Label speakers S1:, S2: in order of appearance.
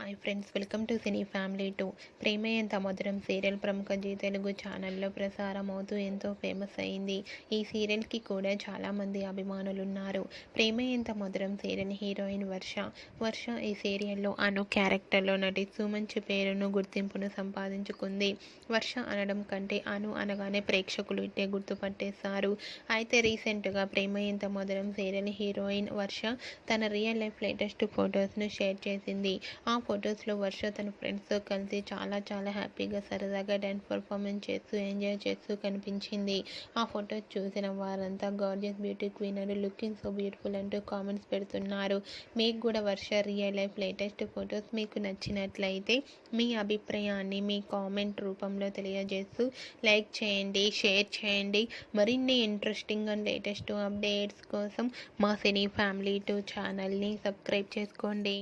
S1: Hi friends, welcome to cine family 2. ప్రేమ ఎంత మధురం serial ప్రముఖ జీ తెలుగు ఛానల్లో ప్రసారం అవుతూ ఎంతో ఫేమస్ అయింది. ఈ సీరియల్కి కూడా చాలామంది అభిమానులు ఉన్నారు. ప్రేమ ఎంత మధురం సీరియల్ హీరోయిన్ వర్ష ఈ సీరియల్లో అను క్యారెక్టర్లో నటిస్తూ మంచి పేరును గుర్తింపును సంపాదించుకుంది. వర్ష అనడం కంటే అను అనగానే ప్రేక్షకులు ఇట్టే గుర్తుపట్టేశారు. అయితే రీసెంట్గా ప్రేమ ఎంత మధురం సీరియల్ హీరోయిన్ వర్ష తన రియల్ లైఫ్ లేటెస్ట్ ఫొటోస్ను షేర్ చేసింది. ఆ ఫొటోస్లో వర్ష తన ఫ్రెండ్స్తో కలిసి చాలా హ్యాపీగా సరదాగా డ్యాన్స్ పర్ఫార్మెన్స్ చేస్తూ ఎంజాయ్ చేస్తూ కనిపించింది. ఆ ఫొటోస్ చూసిన వారంతా gorgeous beauty queen and looking so beautiful అంటూ కామెంట్స్ పెడుతున్నారు. మీకు కూడా వర్ష రియల్ లైఫ్ లేటెస్ట్ ఫొటోస్ మీకు నచ్చినట్లయితే మీ అభిప్రాయాన్ని మీ కామెంట్ రూపంలో తెలియజేస్తూ లైక్ చేయండి, షేర్ చేయండి. మరిన్ని ఇంట్రెస్టింగ్ అండ్ లేటెస్ట్ అప్డేట్స్ కోసం మా సినీ ఫ్యామిలీ 2 ఛానల్ని సబ్స్క్రైబ్ చేసుకోండి.